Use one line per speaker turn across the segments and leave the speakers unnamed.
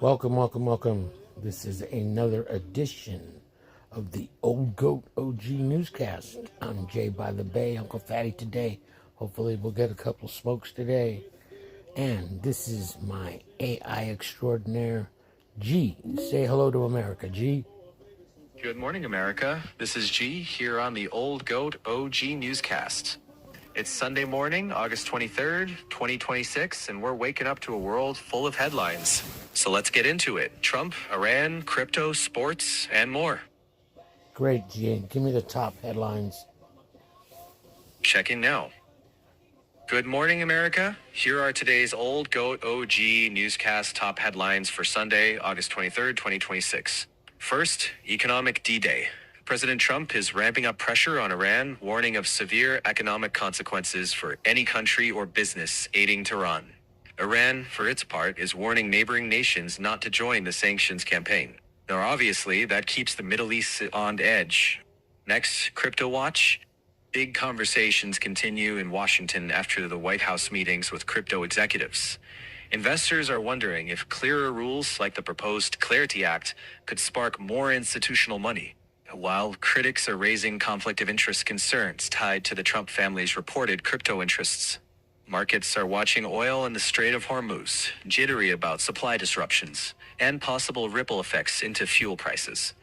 Welcome, welcome, welcome. This is another edition of the Old Goat OG Newscast. I'm Jay by the Bay, Uncle Fatty today. Hopefully we'll get a couple smokes today. And this is my AI extraordinaire, G. Say hello to America, G.
Good morning, America. This is G here on the Old Goat OG Newscast. It's Sunday morning, August 23rd, 2026, and we're waking up to a world full of headlines. So let's get into it. Trump, Iran, crypto, sports, and more.
Great, G. Give me the top headlines.
Checking now. Good morning, America. Here are today's Old Goat OG Newscast top headlines for Sunday, August 23rd, 2026. First, Economic D-Day. President Trump is ramping up pressure on Iran, warning of severe economic consequences for any country or business aiding Tehran. Iran, for its part, is warning neighboring nations not to join the sanctions campaign. Now, obviously, that keeps the Middle East on edge. Next, Crypto Watch. Big conversations continue in Washington after the White House meetings with crypto executives. Investors are wondering if clearer rules like the proposed Clarity Act could spark more institutional money, while critics are raising conflict of interest concerns tied to the Trump family's reported crypto interests. Markets are watching oil in the Strait of Hormuz, jittery about supply disruptions, and possible ripple effects into fuel prices.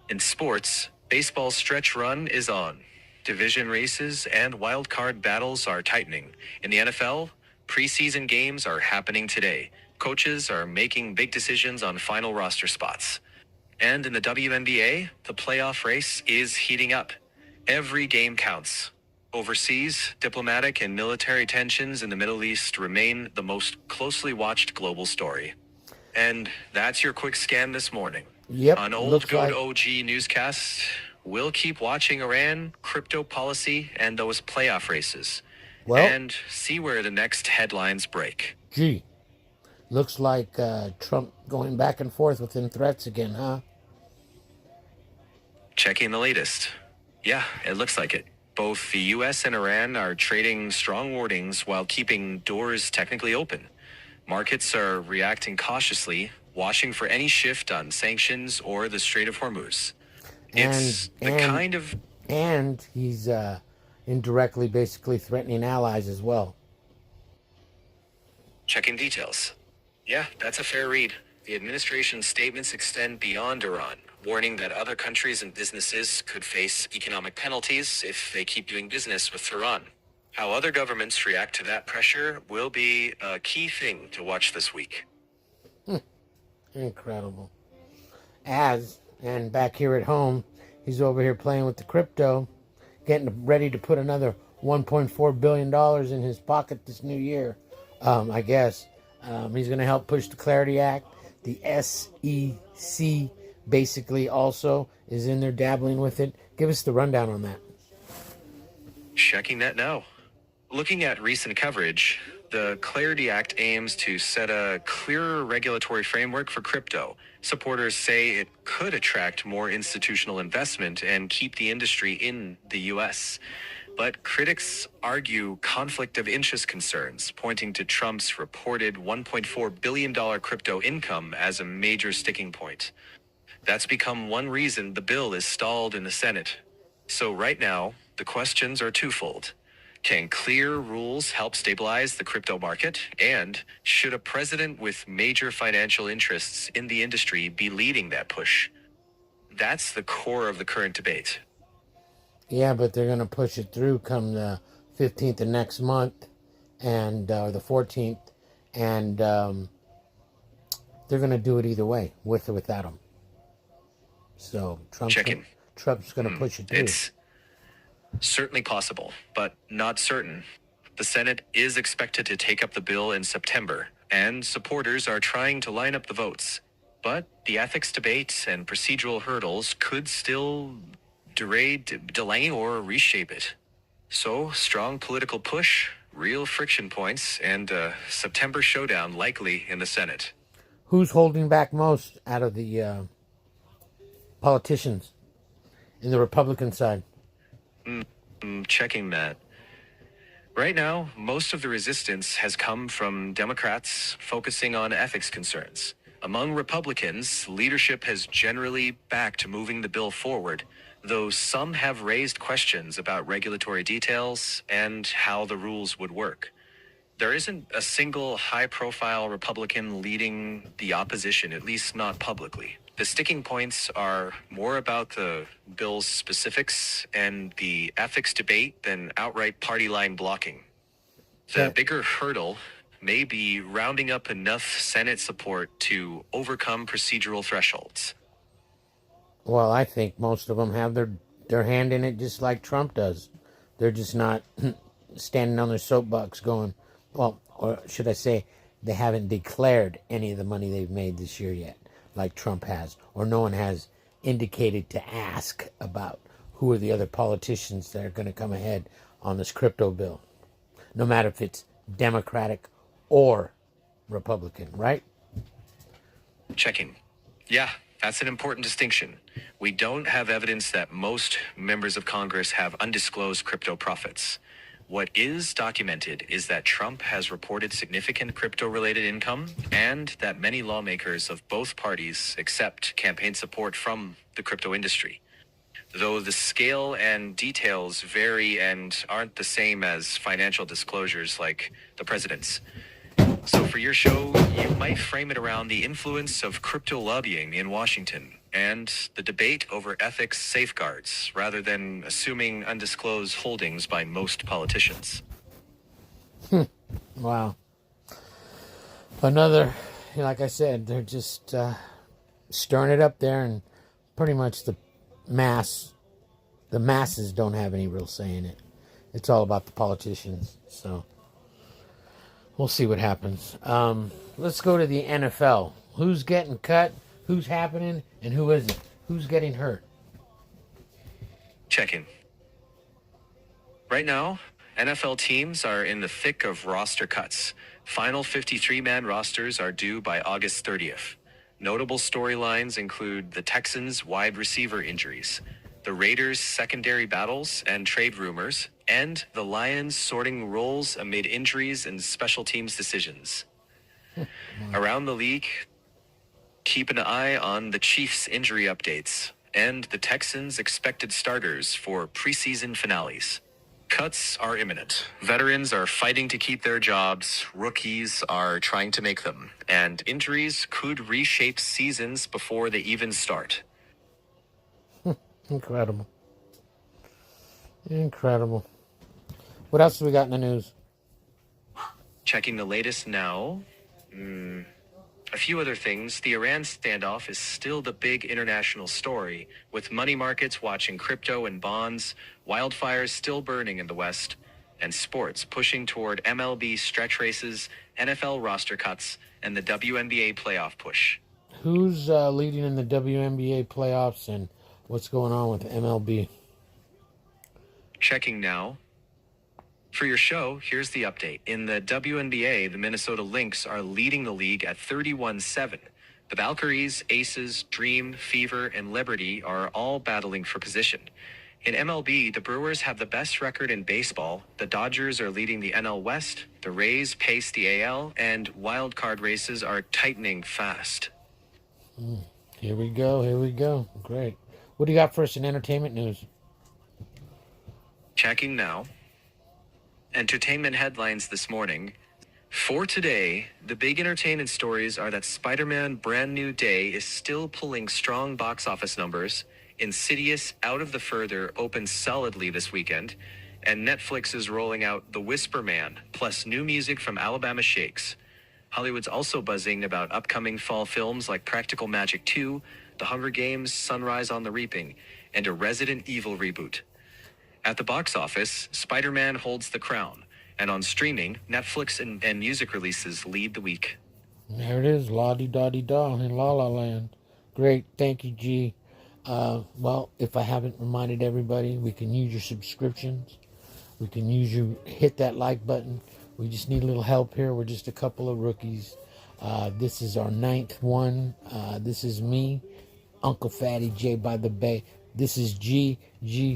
In sports, baseball's stretch run is on. Division races and wild card battles are tightening. In the NFL, preseason games are happening today. Coaches are making big decisions on final roster spots. And in the WNBA, the playoff race is heating up. Every game counts. Overseas, diplomatic and military tensions in the Middle East remain the most closely watched global story. And that's your quick scan this morning.
Yep,
On Old Goat OG Newscast, we'll keep watching Iran, crypto policy, and those playoff races. And see where the next headlines break.
G. Looks like Trump going back and forth with them threats again, huh?
Checking the latest. Yeah, it looks like it. Both the U.S. and Iran are trading strong warnings while keeping doors technically open. Markets are reacting cautiously, watching for any shift on sanctions or the Strait of Hormuz.
And he's indirectly basically threatening allies as well.
Checking details. Yeah, that's a fair read. The administration's statements extend beyond Iran, warning that other countries and businesses could face economic penalties if they keep doing business with Tehran. How other governments react to that pressure will be a key thing to watch this week.
Incredible. And back here at home, he's over here playing with the crypto, getting ready to put another $1.4 billion in his pocket this new year, I guess. He's going to help push the Clarity Act. The SEC basically also is in there dabbling with it. Give us the rundown on that.
Checking that now. Looking at recent coverage, the Clarity Act aims to set a clearer regulatory framework for crypto. Supporters say it could attract more institutional investment and keep the industry in the U.S. But critics argue conflict of interest concerns, pointing to Trump's reported $1.4 billion crypto income as a major sticking point. That's become one reason the bill is stalled in the Senate. So right now, the questions are twofold. Can clear rules help stabilize the crypto market? And should a president with major financial interests in the industry be leading that push? That's the core of the current debate.
Yeah, but they're going to push it through come the 15th of next month, and the 14th, and they're going to do it either way, with or without him. So Trump's going to push it through.
It's certainly possible, but not certain. The Senate is expected to take up the bill in September, and supporters are trying to line up the votes. But the ethics debate and procedural hurdles could still delay or reshape it. So, strong political push, real friction points, and a September showdown likely in the Senate.
Who's holding back most out of the politicians in the Republican side?
Checking that. Right now, most of the resistance has come from Democrats focusing on ethics concerns. Among Republicans, leadership has generally backed moving the bill forward, though some have raised questions about regulatory details and how the rules would work. There isn't a single high-profile Republican leading the opposition, at least not publicly. The sticking points are more about the bill's specifics and the ethics debate than outright party line blocking. The bigger hurdle may be rounding up enough Senate support to overcome procedural thresholds.
Well, I think most of them have their hand in it just like Trump does. They're just not standing on their soapbox going, well, or should I say, they haven't declared any of the money they've made this year yet, like Trump has, or no one has indicated to ask about who are the other politicians that are going to come ahead on this crypto bill, no matter if it's Democratic or Republican, right?
Checking. Yeah, that's an important distinction. We don't have evidence that most members of Congress have undisclosed crypto profits. What is documented is that Trump has reported significant crypto-related income and that many lawmakers of both parties accept campaign support from the crypto industry. Though the scale and details vary and aren't the same as financial disclosures like the president's. So for your show, you might frame it around the influence of crypto lobbying in Washington and the debate over ethics safeguards, rather than assuming undisclosed holdings by most politicians.
Wow. Another, like I said, they're just stirring it up there, and pretty much the masses don't have any real say in it. It's all about the politicians. So we'll see what happens. Let's go to the NFL. Who's getting cut? Who's happening? And who isn't? Who's getting hurt?
Check-in. Right now, NFL teams are in the thick of roster cuts. Final 53-man rosters are due by August 30th. Notable storylines include the Texans' wide receiver injuries, the Raiders' secondary battles and trade rumors, and the Lions sorting roles amid injuries and special teams decisions. Around the league, keep an eye on the Chiefs' injury updates and the Texans' expected starters for preseason finales. Cuts are imminent. Veterans are fighting to keep their jobs, rookies are trying to make them, and injuries could reshape seasons before they even start.
Incredible. Incredible. What else do we got in the news?
Checking the latest now. A few other things. The Iran standoff is still the big international story, with money markets watching crypto and bonds, wildfires still burning in the West, and sports pushing toward MLB stretch races, NFL roster cuts, and the WNBA playoff push.
Who's leading in the WNBA playoffs, and what's going on with MLB?
Checking now. For your show, here's the update. In the WNBA, the Minnesota Lynx are leading the league at 31-7. The Valkyries, Aces, Dream, Fever, and Liberty are all battling for position. In MLB, the Brewers have the best record in baseball. The Dodgers are leading the NL West. The Rays pace the AL, and wild card races are tightening fast.
Here we go. Here we go. Great. What do you got for us in entertainment news?
Checking now. Entertainment headlines this morning. For today, the big entertainment stories are that Spiderman Brand New Day is still pulling strong box office numbers, Insidious Out of the Further opens solidly this weekend, and Netflix is rolling out The Whisper Man, plus new music from Alabama Shakes. Hollywood's also buzzing about upcoming fall films like Practical Magic 2, The Hunger Games, Sunrise on the Reaping, and a Resident Evil reboot. At the box office, Spider-Man holds the crown, and on streaming, Netflix and music releases lead the week.
There it is, la-di-da-di-da in La La Land. Great, thank you, G. Well, if I haven't reminded everybody, we can use your subscriptions. We can use you, hit that like button. We just need a little help here. We're just a couple of rookies. This is our 9th one. This is me, Uncle Fatty J by the Bay. This is G.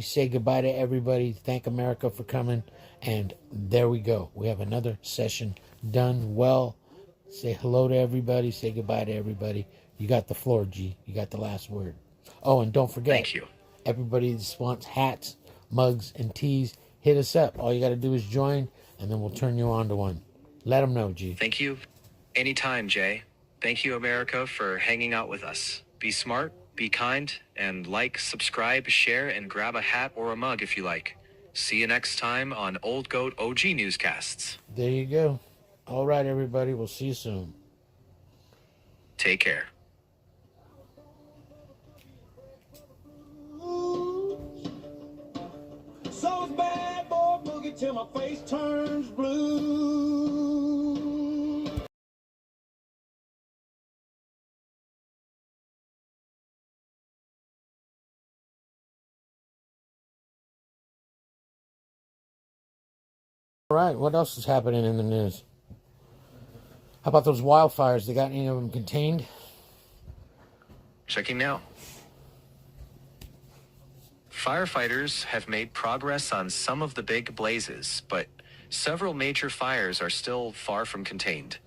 Say goodbye to everybody. Thank America for coming. And there we go. We have another session done well. Say hello to everybody. Say goodbye to everybody. You got the floor, G. You got the last word. Oh, and don't forget,
Thank you.
everybody that wants hats, mugs, and tees, hit us up. All you got to do is join, and then we'll turn you on to one. Let them know, G.
Thank you. Anytime, Jay. Thank you, America, for hanging out with us. Be smart, be kind, and like, subscribe, share, and grab a hat or a mug if you like. See you next time on Old Goat OG Newscasts.
There you go. All right, everybody. We'll see you soon.
Take care.
So it's bad boy boogie till my face turns blue.
All right, what else is happening in the news? How about those wildfires? They got any of them contained?
Checking now. Firefighters have made progress on some of the big blazes, but several major fires are still far from contained.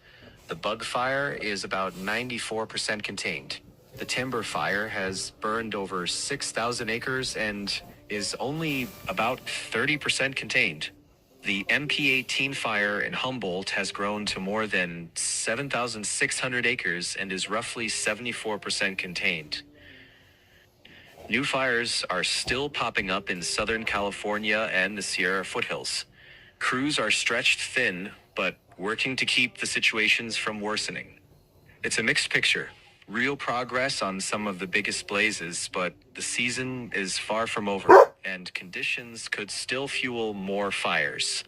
The bug fire is about 94% contained. The timber fire has burned over 6,000 acres and is only about 30% contained. The MP18 fire in Humboldt has grown to more than 7,600 acres and is roughly 74% contained. New fires are still popping up in Southern California and the Sierra foothills. Crews are stretched thin, but working to keep the situations from worsening. It's a mixed picture. Real progress on some of the biggest blazes, but the season is far from over, and conditions could still fuel more fires.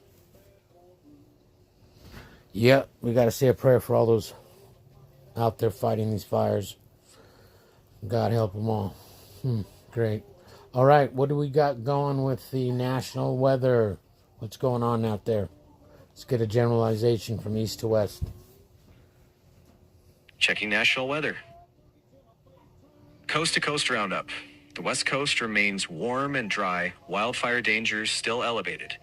Yep, we got to say a prayer for all those out there fighting these fires. God help them all. Great. All right, what do we got going with the national weather? What's going on out there? Let's get a generalization from east to west.
Checking national weather. Coast to coast roundup. The West Coast remains warm and dry, wildfire dangers still elevated.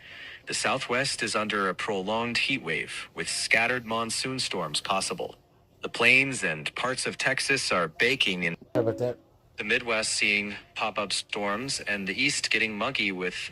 The Southwest is under a prolonged heat wave, with scattered monsoon storms possible. The plains and parts of Texas are baking in.
How about that?
The Midwest seeing pop-up storms, and the East getting muggy with